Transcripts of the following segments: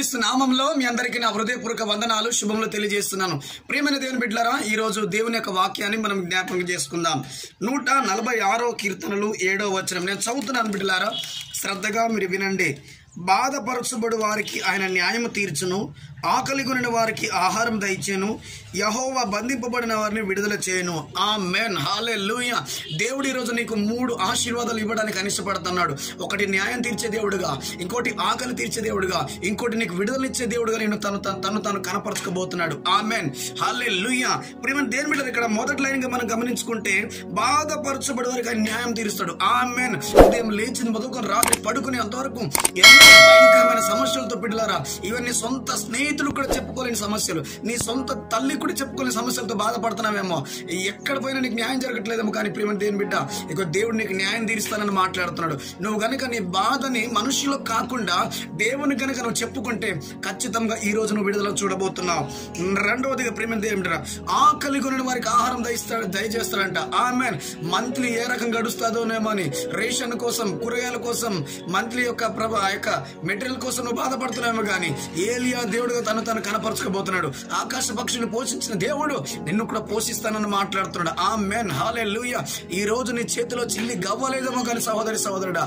యేసుక్రీస్తు నామంలో మీ అందరికీ నా హృదయపూర్వక వందనాలు శుభములు తెలియజేస్తున్నాను. ప్రియమైన దేవుని బిడ్డలారా, ఈ రోజు దేవుని యొక్క వాక్యాన్ని మనం జ్ఞాపకం చేసుకుందాం. 146 కీర్తనలు 7వ వచనం నేను చదువుతున్నాను. బిడ్డలారా, శ్రద్ధగా మీరు వినండి. బాధపరచబడు వారికి ఆయన న్యాయము తీర్చును, ఆకలి కొనిన వారికి ఆహారం దయచేను, యెహోవా బంధింపబడిన వారిని విడుదల చేయను. ఆమేన్, హల్లెలూయా. దేవుడు ఈరోజు నీకు 3 ఆశీర్వాదాలు ఇవ్వడానికి ఇష్టపడుతున్నాడు. ఒకటి న్యాయం తీర్చే దేవుడుగా, ఇంకోటి ఆకలి తీర్చే దేవుడుగా, ఇంకోటి నీకు విడుదలనిచ్చే దేవుడుగా నేను తను కనపరచుకోబోతున్నాడు. ఆమేన్, హల్లెలూయా. ప్రియమైన దేవుని బిడ్డలారా, ఇక్కడ మొదటి లైన్ గా మనం గమనించుకుంటే బాధపరచబడే వారికి ఆయన న్యాయం తీరుస్తాడు. ఆమేన్. ఉదయం లేచింది మొదలుకొని రాత్రి పడుకునేంత వరకు భయంకరమైన సమస్యలతో బిడ్డలారా, ఇవన్నీ సొంత స్నేహితులు కూడా చెప్పుకోలేని సమస్యలు, నీ సొంత తల్లి కూడా చెప్పుకోలేని సమస్యలతో బాధపడుతున్నావేమో, ఎక్కడ పోయినా నీకు న్యాయం జరగట్లేదేమో. కానీ ప్రియమైన దేవుని బిడ్డ, ఇక దేవుడు నీకు న్యాయం తీరుస్తానని మాట్లాడుతున్నాడు. నువ్వు గనుక నీ బాధని మనుషులు కాకుండా దేవుని గనుక నువ్వు చెప్పుకుంటే ఖచ్చితంగా ఈ రోజు నువ్వు విడుదల చూడబోతున్నావు. రెండవదిగా ప్రియమైన దేవుని బిడ్డ, ఆకలి కొనిన వారికి ఆహారం దయచేస్తాడంట. ఆమేన్. మంత్లీ ఏ రకం గడుస్తుందోనేమో అని రేషన్ కోసం, కూరగాయల కోసం, మంత్లీ యొక్క మెటీరియల్ కోసం నువ్వు బాధపడుతున్నావేమో, కానీ ఏలియా దేవుడుగా తను కనపరచుకోబోతున్నాడు. ఆకాశ పక్షులు పోషించిన దేవుడు నిన్ను కూడా పోషిస్తానని మాట్లాడుతున్నాడు. ఆమేన్, హల్లెలూయా. ఈ రోజు నీ చేతిలో చిల్లి గవ్వలేదేమో కానీ సహోదరుడా,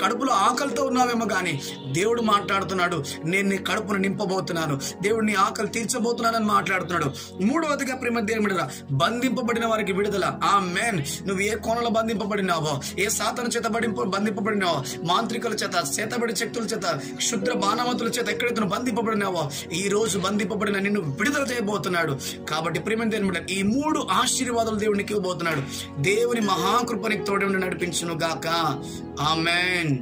కడుపులో ఆకలితో ఉన్నావేమో, కానీ దేవుడు మాట్లాడుతున్నాడు, నేను నీ కడుపును నింపబోతున్నాను, దేవుడు నీ ఆకలి తీర్చబోతున్నానని మాట్లాడుతున్నాడు. మూడవదిగా ప్రేమ దేవుడు, బంధింపబడిన వారికి విడుదల. ఆమేన్. నువ్వు ఏ కోణంలో బంధింపబడినావో, ఏ సాతాను చేత బంధింపబడినావో, మాంత్రికుల చేత, చేతబడి శక్తుల చేత, క్షుద్ర బాణవంతుల చేత ఎక్కడైతే నువ్వు బంధింపబడినావో, ఈ రోజు బంధింపబడిన నిన్ను విడుదల చేయబోతున్నాడు. కాబట్టి ప్రియమైన దేవుని, ఈ 3 ఆశీర్వాదాలు దేవునికి ఇవ్వబోతున్నాడు. దేవుని మహాకృపనికి తోడు నడిపించును గాక. ఆమేన్.